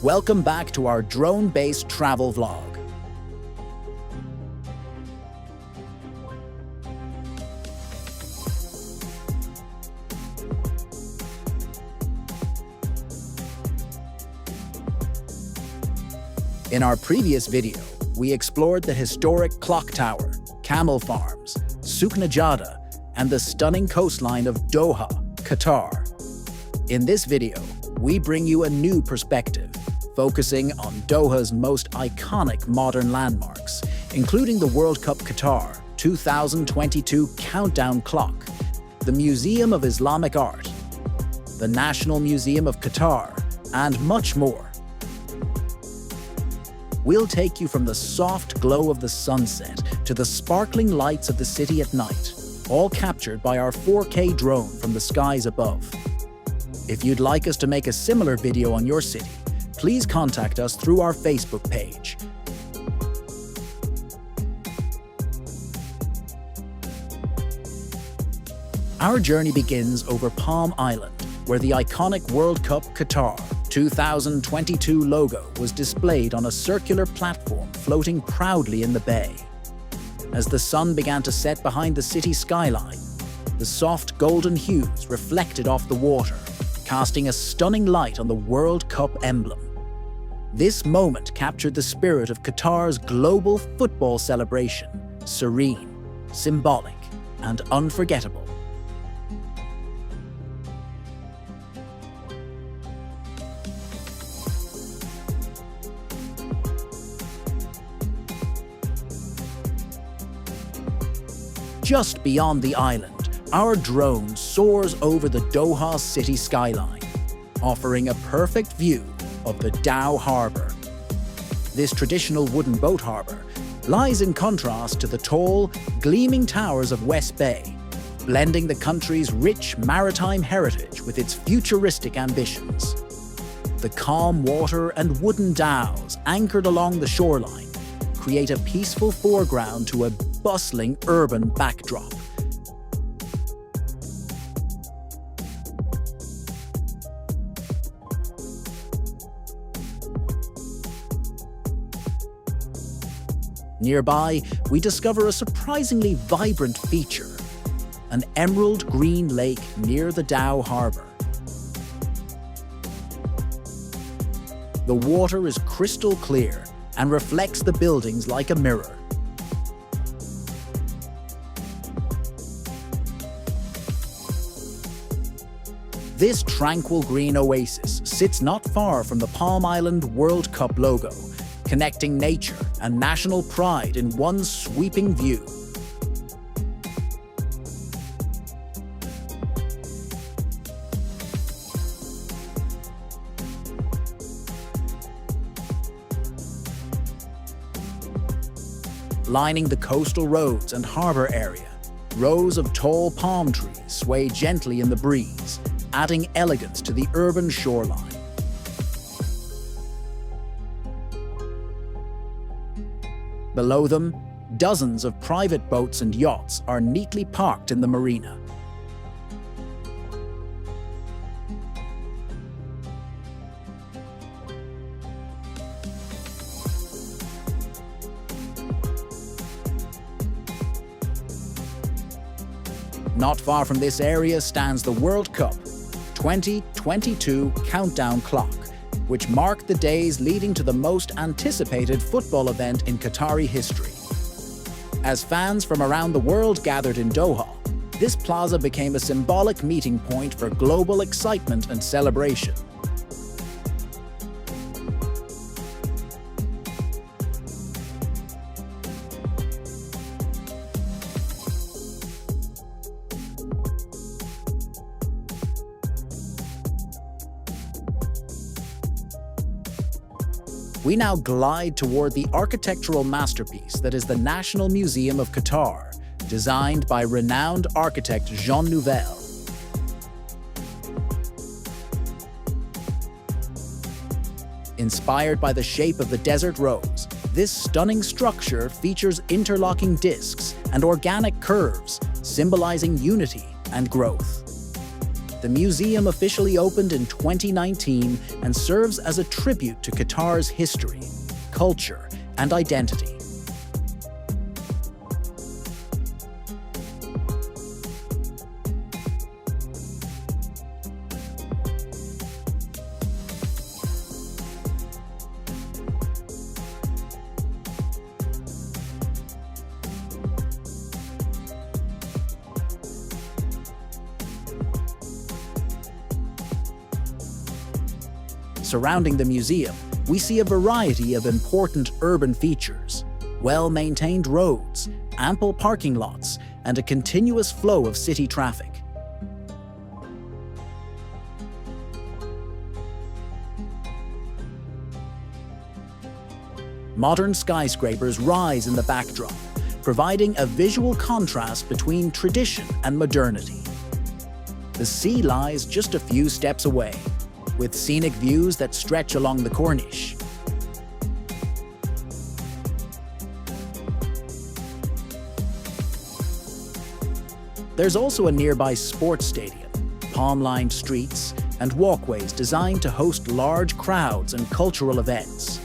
Welcome back to our drone-based travel vlog. In our previous video, we explored the historic clock tower, camel farms, Souk Najada, and the stunning coastline of Doha, Qatar. In this video, we bring you a new perspective, focusing on Doha's most iconic modern landmarks, including the World Cup Qatar 2022 countdown clock, the Museum of Islamic Art, the National Museum of Qatar, and much more. We'll take you from the soft glow of the sunset to the sparkling lights of the city at night, all captured by our 4K drone from the skies above. If you'd like us to make a similar video on your city, please contact us through our Facebook page. Our journey begins over Palm Island, where the iconic World Cup Qatar 2022 logo was displayed on a circular platform floating proudly in the bay. As the sun began to set behind the city skyline, the soft golden hues reflected off the water, casting a stunning light on the World Cup emblem. This moment captured the spirit of Qatar's global football celebration, serene, symbolic, and unforgettable. Just beyond the island, our drone soars over the Doha city skyline, offering a perfect view of the Doha Harbour. This traditional wooden boat harbour lies in contrast to the tall, gleaming towers of West Bay, blending the country's rich maritime heritage with its futuristic ambitions. The calm water and wooden dhows anchored along the shoreline create a peaceful foreground to a bustling urban backdrop. Nearby, we discover a surprisingly vibrant feature, an emerald green lake near the Doha Harbour. The water is crystal clear and reflects the buildings like a mirror. This tranquil green oasis sits not far from the Palm Island World Cup logo, connecting nature and national pride in one sweeping view. Lining the coastal roads and harbor area, rows of tall palm trees sway gently in the breeze, adding elegance to the urban shoreline. Below them, dozens of private boats and yachts are neatly parked in the marina. Not far from this area stands the World Cup 2022 countdown clock, which marked the days leading to the most anticipated football event in Qatari history. As fans from around the world gathered in Doha, this plaza became a symbolic meeting point for global excitement and celebration. We now glide toward the architectural masterpiece that is the National Museum of Qatar, designed by renowned architect Jean Nouvel. Inspired by the shape of the desert rose, this stunning structure features interlocking discs and organic curves, symbolizing unity and growth. The museum officially opened in 2019 and serves as a tribute to Qatar's history, culture, and identity. Surrounding the museum, we see a variety of important urban features: well-maintained roads, ample parking lots, and a continuous flow of city traffic. Modern skyscrapers rise in the backdrop, providing a visual contrast between tradition and modernity. The sea lies just a few steps away, with scenic views that stretch along the Corniche. There's also a nearby sports stadium, palm-lined streets, and walkways designed to host large crowds and cultural events.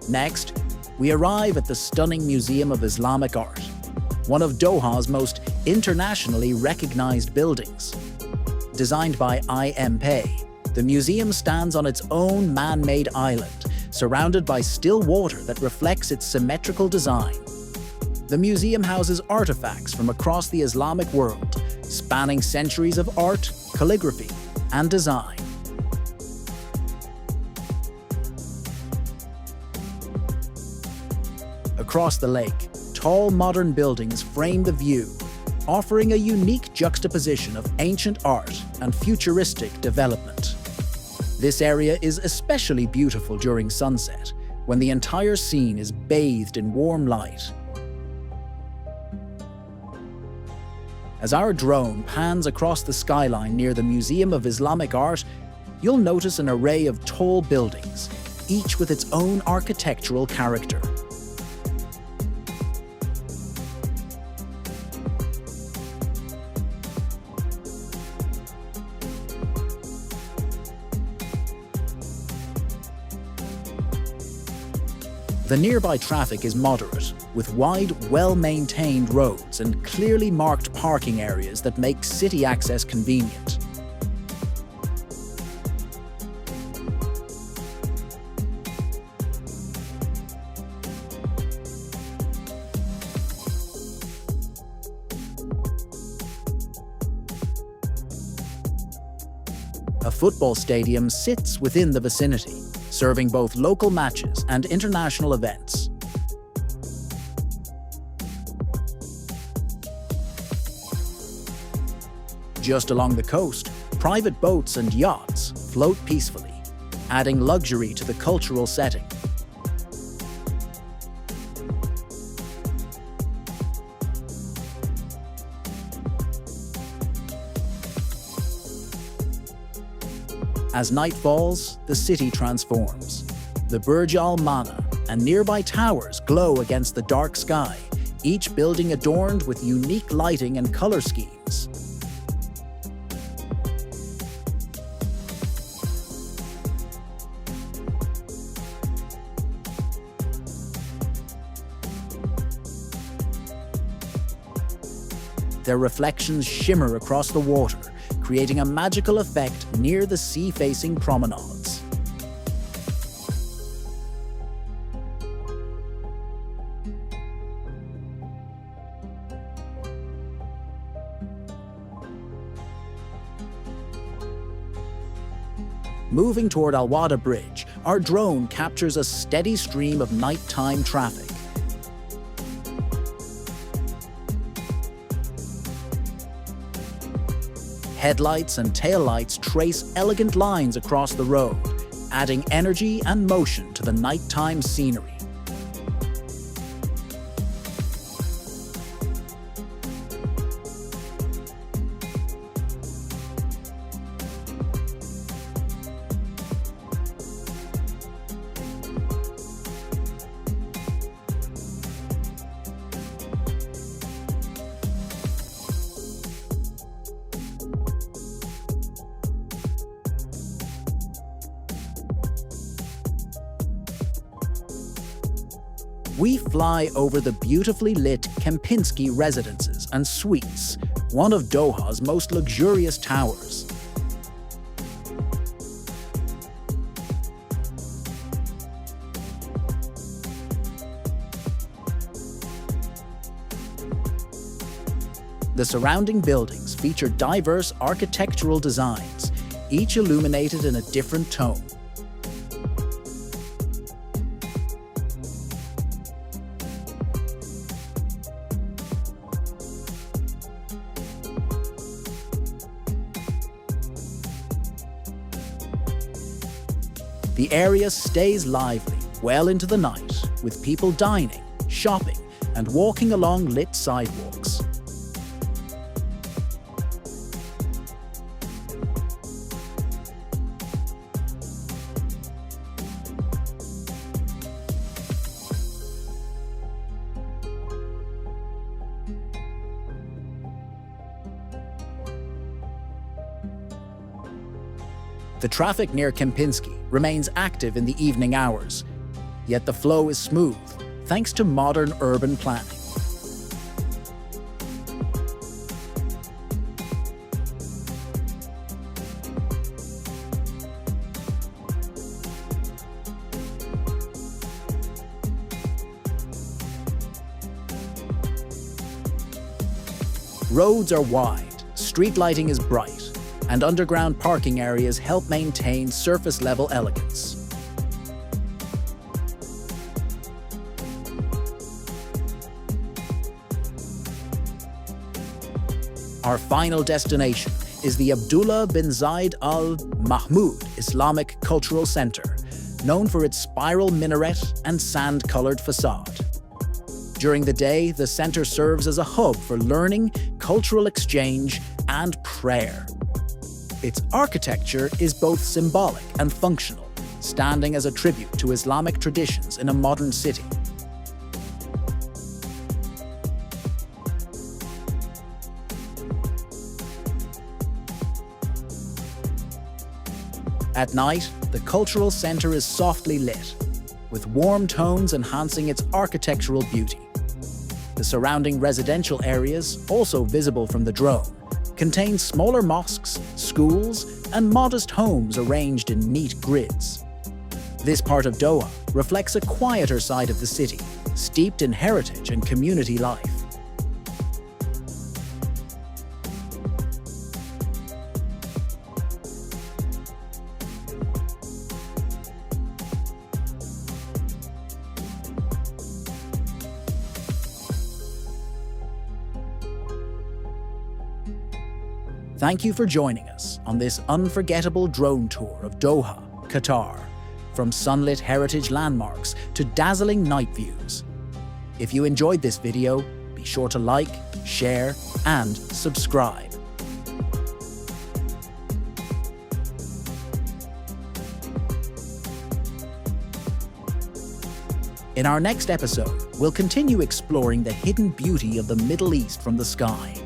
Next, we arrive at the stunning Museum of Islamic Art, one of Doha's most internationally recognized buildings. Designed by IMP, the museum stands on its own man-made island, surrounded by still water that reflects its symmetrical design. The museum houses artifacts from across the Islamic world, spanning centuries of art, calligraphy, and design. Across the lake, tall modern buildings frame the view, offering a unique juxtaposition of ancient art and futuristic development. This area is especially beautiful during sunset, when the entire scene is bathed in warm light. As our drone pans across the skyline near the Museum of Islamic Art, you'll notice an array of tall buildings, each with its own architectural character. The nearby traffic is moderate, with wide, well-maintained roads and clearly marked parking areas that make city access convenient. A football stadium sits within the vicinity, serving both local matches and international events. Just along the coast, private boats and yachts float peacefully, adding luxury to the cultural setting. As night falls, the city transforms. The Burj Al Mana and nearby towers glow against the dark sky, each building adorned with unique lighting and color schemes. Their reflections shimmer across the water, creating a magical effect near the sea-facing promenades. Moving toward Al Wada Bridge, our drone captures a steady stream of nighttime traffic. Headlights and taillights trace elegant lines across the road, adding energy and motion to the nighttime scenery. We fly over the beautifully lit Kempinski residences and suites, one of Doha's most luxurious towers. The surrounding buildings feature diverse architectural designs, each illuminated in a different tone. The area stays lively well into the night, with people dining, shopping, and walking along lit sidewalks. The traffic near Kempinski remains active in the evening hours, yet the flow is smooth thanks to modern urban planning. Roads are wide, street lighting is bright, and underground parking areas help maintain surface-level elegance. Our final destination is the Abdullah bin Zayed Al Mahmoud Islamic Cultural Center, known for its spiral minaret and sand-colored facade. During the day, the center serves as a hub for learning, cultural exchange, and prayer. Its architecture is both symbolic and functional, standing as a tribute to Islamic traditions in a modern city. At night, the cultural center is softly lit, with warm tones enhancing its architectural beauty. The surrounding residential areas, also visible from the drone, contain smaller mosques, schools, and modest homes arranged in neat grids. This part of Doha reflects a quieter side of the city, steeped in heritage and community life. Thank you for joining us on this unforgettable drone tour of Doha, Qatar, from sunlit heritage landmarks to dazzling night views. If you enjoyed this video, be sure to like, share, and subscribe. In our next episode, we'll continue exploring the hidden beauty of the Middle East from the sky.